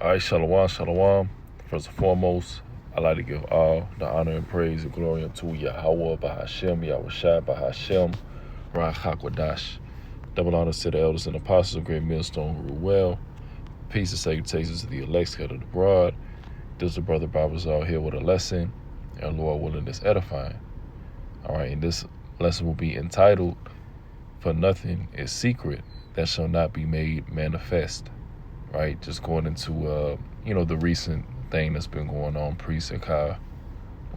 All right, shalom, shalom. First and foremost, I'd like to give all the honor and praise and glory unto Yahweh, Bahashem, Yahushua, Bahashem, Ruach HaKodesh. Double honor to the elders and apostles of Great Millstone who rule well. Peace and salutations to the elect scattered abroad. This is the brother Barbazal here with a lesson, and Lord willing, it's edifying. All right, and this lesson will be entitled, "For nothing is secret that shall not be made manifest." Right, just going into the recent thing that's been going on, Issachar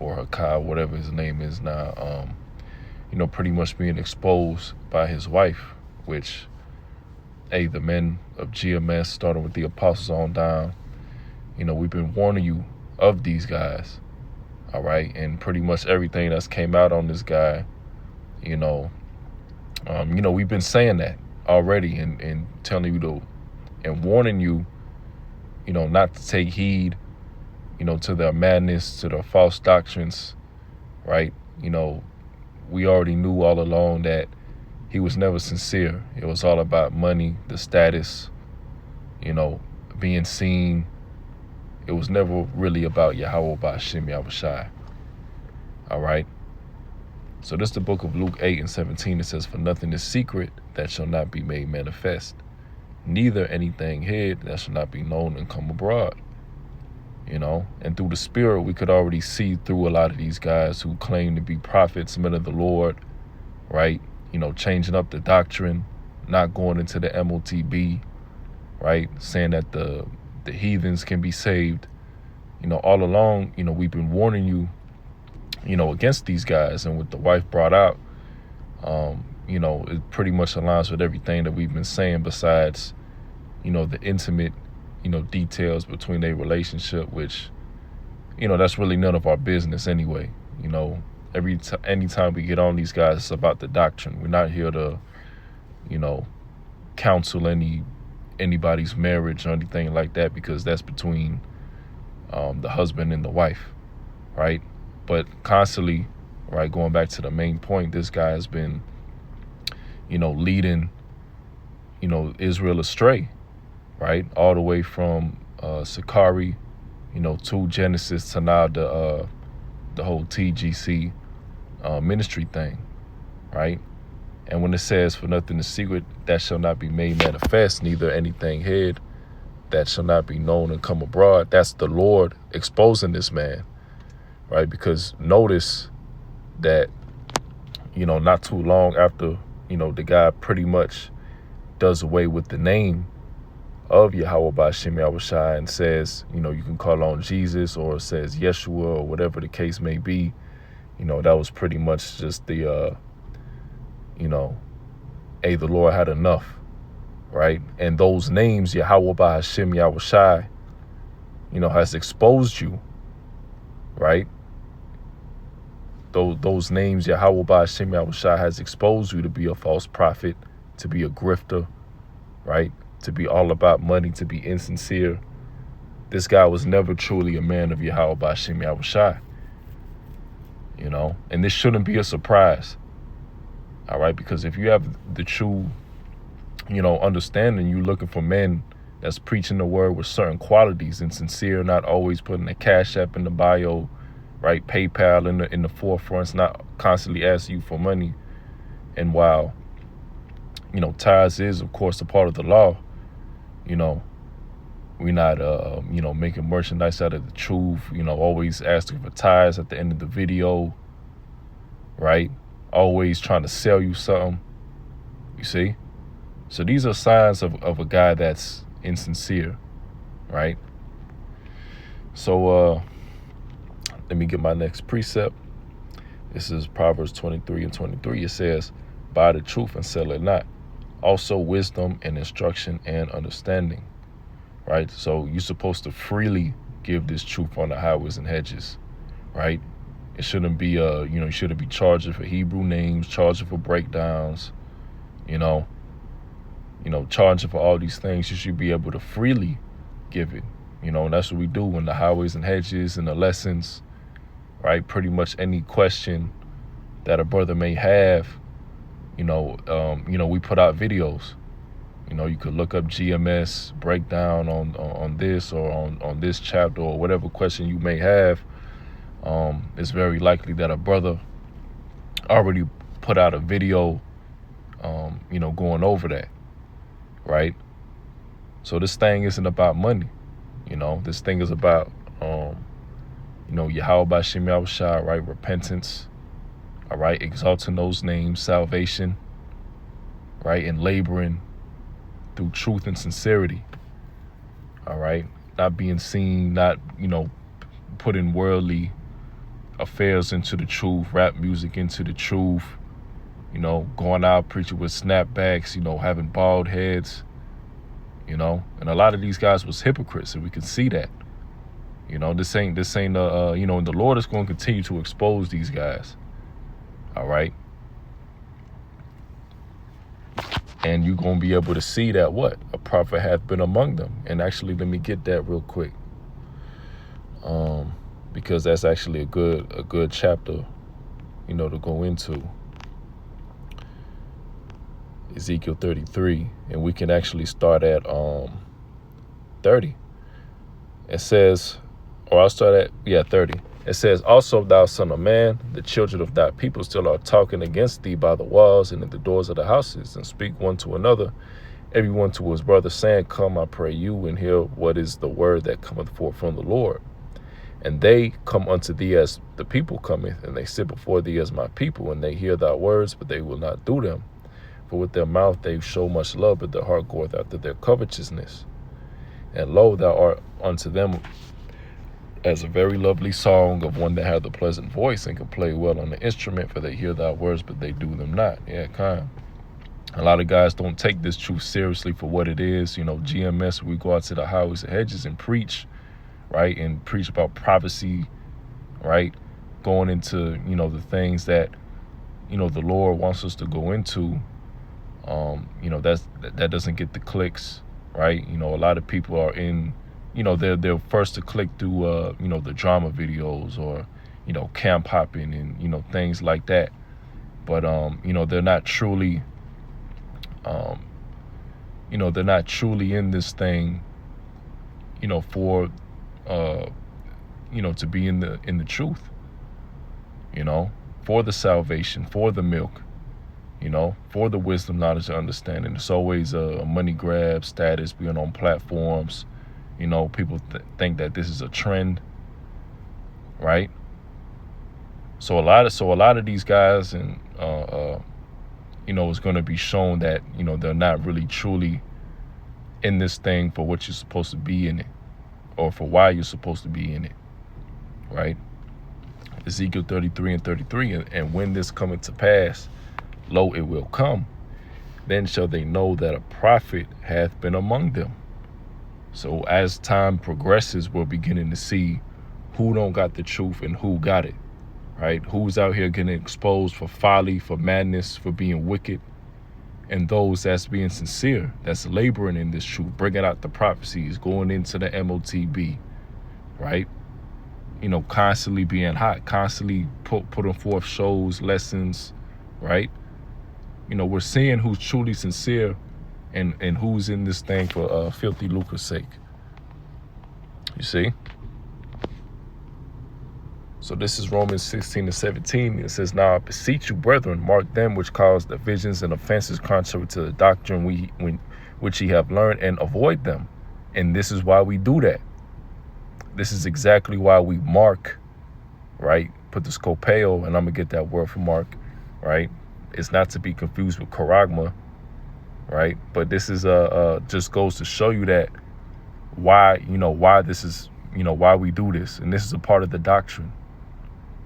or Hakah, whatever his name is now, pretty much being exposed by his wife, which, the men of GMS, starting with the apostles on down, we've been warning you of these guys, all right, and pretty much everything that's came out on this guy, we've been saying that already and telling you and warning you, not to take heed, to their madness, to their false doctrines, right? We already knew all along that he was never sincere. It was all about money, the status, being seen. It was never really about Yahweh, Ba'ashem, Yahushua. All right? So this is the book of Luke 8:17. It says, "For nothing is secret that shall not be made manifest, neither anything hid that shall not be known and come abroad." And through the spirit, we could already see through a lot of these guys who claim to be prophets, men of the Lord, right? Changing up the doctrine, not going into the MOTB, right? Saying that the heathens can be saved. All along, we've been warning you, against these guys. And what the wife brought out, it pretty much aligns with everything that we've been saying besides, the intimate, details between their relationship, which, that's really none of our business anyway. Anytime we get on these guys, it's about the doctrine. We're not here to, counsel anybody's marriage or anything like that, because that's between the husband and the wife, right? But constantly, right, going back to the main point, this guy has been, leading, Israel astray, right? All the way from Sakari, to Genesis to now the whole TGC ministry thing, right? And when it says, "For nothing is secret that shall not be made manifest, neither anything hid that shall not be known and come abroad," that's the Lord exposing this man, right? Because notice that, not too long after, the guy pretty much does away with the name of Yahweh Ba'ashem Yahushua and says, you can call on Jesus, or says Yeshua, or whatever the case may be. That was pretty much just the, the Lord had enough, right? And those names, Yahweh Ba'ashem Yahushua, has exposed you, right? Those names, Yahweh Ba'ashem Yahushua, has exposed you to be a false prophet, to be a grifter, right? To be all about money, to be insincere. This guy was never truly a man of Yahweh Ba'ashem Yahushua, and this shouldn't be a surprise, all right? Because if you have the true, understanding, you're looking for men that's preaching the word with certain qualities and sincere, not always putting a cash app in the bio, right? PayPal in the forefront, not constantly asking you for money. And while, tithes is, of course, a part of the law, we're not, making merchandise out of the truth, always asking for tithes at the end of the video, right? Always trying to sell you something, you see? So these are signs of a guy that's insincere, right? So let me get my next precept. This is Proverbs 23:23. It says, "Buy the truth and sell it not. Also wisdom and instruction and understanding," right? So you're supposed to freely give this truth on the highways and hedges, right? It shouldn't be, you shouldn't be charging for Hebrew names, charging for breakdowns, charging for all these things. You should be able to freely give it, and that's what we do in the highways and hedges and the lessons, right? Pretty much any question that a brother may have, we put out videos, You know, you could look up GMS breakdown on this or on this chapter or whatever question you may have. It's very likely that a brother already put out a video, going over that, right? So this thing isn't about money. This thing is about, Yahweh B'Shem Yahushua, right? Repentance, all right? Exalting those names, salvation, right? And laboring through truth and sincerity, all right? Not being seen, not, putting worldly affairs into the truth, rap music into the truth, going out preaching with snapbacks, having bald heads, and a lot of these guys was hypocrites, and we can see that. This ain't and the Lord is going to continue to expose these guys, all right? And you're going to be able to see that what? A prophet hath been among them. And actually, let me get that real quick. Because that's actually a good chapter, to go into. Ezekiel 33. And we can actually start at 30. It says, or I'll start at, 30. It says, also, thou son of man, the children of thy people still are talking against thee by the walls and at the doors of the houses, and speak one to another, every one to his brother, saying, come, I pray you, and hear what is the word that cometh forth from the Lord. And they come unto thee as the people cometh, and they sit before thee as my people, and they hear thy words, but they will not do them. For with their mouth they show much love, but their heart goeth after their covetousness. And lo, thou art unto them as a very lovely song of one that hath a pleasant voice and can play well on the instrument, for they hear thy words, but they do them not. Yeah, kind. A lot of guys don't take this truth seriously for what it is. GMS, we go out to the highways and hedges and preach, right? And preach about prophecy, right? Going into, the things that, the Lord wants us to go into. That doesn't get the clicks, right? A lot of people are in, they're first to click through, the drama videos or, camp hopping and, things like that. But, they're not truly, they're not truly in this thing, for, to be in the truth, for the salvation, for the milk, for the wisdom, knowledge, and understanding. It's always a money grab, status, being on platforms. People think that this is a trend, right? So a lot of these guys, and it's going to be shown that they're not really truly in this thing for what you're supposed to be in it, or for why you're supposed to be in it, right? Ezekiel 33 and 33, and when this cometh to pass, lo, it will come, then shall they know that a prophet hath been among them. So as time progresses, we're beginning to see who don't got the truth and who got it, right? Who's out here getting exposed for folly, for madness, for being wicked, and those that's being sincere, that's laboring in this truth, bringing out the prophecies, going into the MOTB, right? Constantly being hot, constantly putting forth shows, lessons, right? We're seeing who's truly sincere and who's in this thing for filthy lucre's sake. You see? So this is Romans 16 to 17. It says, now I beseech you, brethren, mark them which cause divisions and offenses contrary to the doctrine which ye have learned, and avoid them. And this is why we do that. This is exactly why we mark, right? Put the scopeo, and I'm going to get that word for mark, right? It's not to be confused with charagma, right? But this is just goes to show you that why this is, why we do this. And this is a part of the doctrine,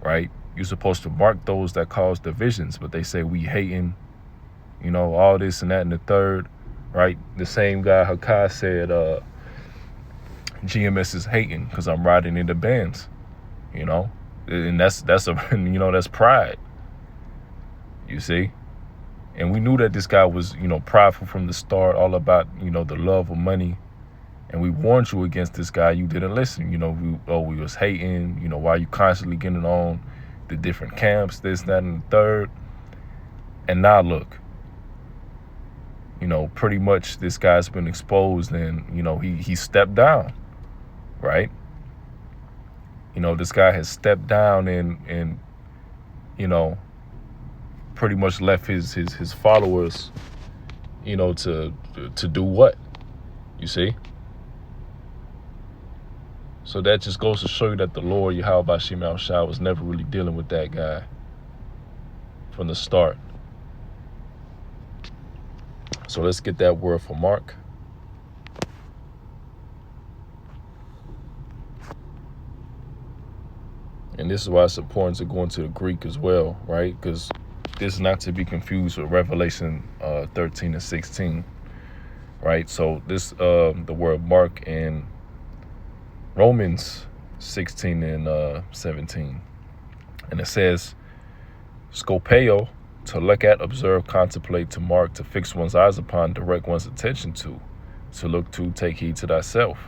right? You're supposed to mark those that cause divisions, but they say we hating, all this and that and the third, right? The same guy, Hakai, said GMS is hating because I'm riding in the bands, and that's that's pride. You see? And we knew that this guy was, prideful from the start, all about, the love of money. And we warned you against this guy. You didn't listen. We was hating, why you constantly getting on the different camps, this, that, and the third. And now look, pretty much this guy's been exposed, and, he stepped down, right? This guy has stepped down and pretty much left his followers, to do what? You see? So that just goes to show you that the Lord, Yahweh Shema Shai, was never really dealing with that guy from the start. So let's get that word for Mark. And this is why it's important to go into the Greek as well, right? Because this is not to be confused with Revelation 13 and 16, right? So this, the word Mark in Romans 16 and 17. And it says, Scopeo, to look at, observe, contemplate, to mark, to fix one's eyes upon, direct one's attention to look to, take heed to thyself,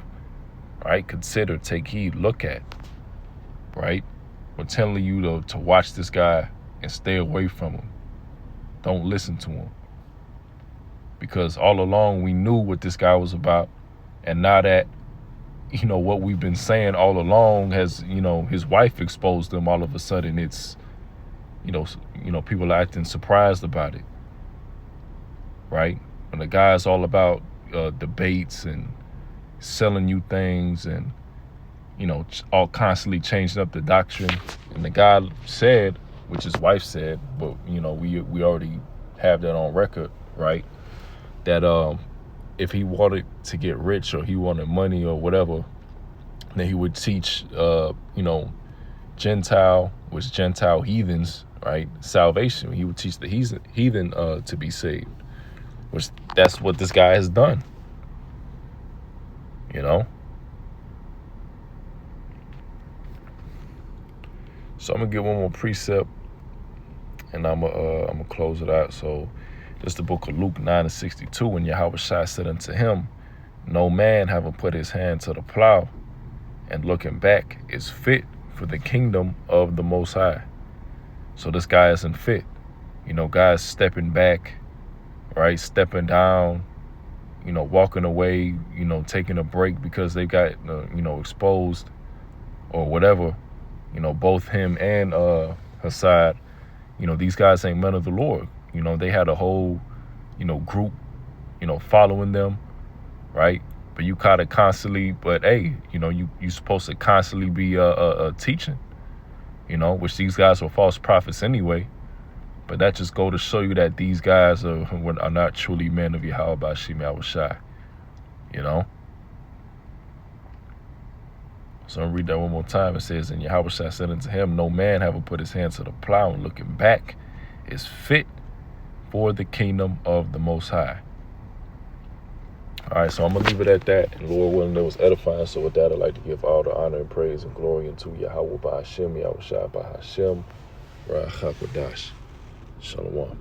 right? Consider, take heed, look at, right? We're telling you to watch this guy and stay away from him. Don't listen to him. Because all along we knew what this guy was about. And now that, what we've been saying all along has, his wife exposed him, all of a sudden it's, people are acting surprised about it, right? When the guy's all about debates and selling you things and, all constantly changing up the doctrine. And the guy said, which his wife said, but, we already have that on record, right? That if he wanted to get rich or he wanted money or whatever, then he would teach, Gentile heathens, right, salvation. He would teach the heathen to be saved, which that's what this guy has done, So I'm gonna get one more precept, and I'm gonna close it out. So this is the book of Luke 9:62. When Yahweh Shai said unto him, no man having put his hand to the plow and looking back is fit for the kingdom of the Most High. So this guy isn't fit. Guys stepping back, right? Stepping down, walking away, taking a break because they got, exposed or whatever. Both him and Hassad, these guys ain't men of the Lord. They had a whole, group, following them, right? But you kind of constantly, but hey, you supposed to constantly be teaching, which these guys were false prophets anyway. But that just go to show you that these guys are not truly men of Yahweh Shema Shai, So I'm going to read that one more time. It says, and Yahweh Shai said unto him, no man having put his hand to the plow and looking back is fit for the kingdom of the Most High. All right, so I'm going to leave it at that. And Lord willing, that was edifying. So with that, I'd like to give all the honor and praise and glory unto Yahweh by Hashem, Yahweh Shai by Hashem, Rachakodash. Shalom.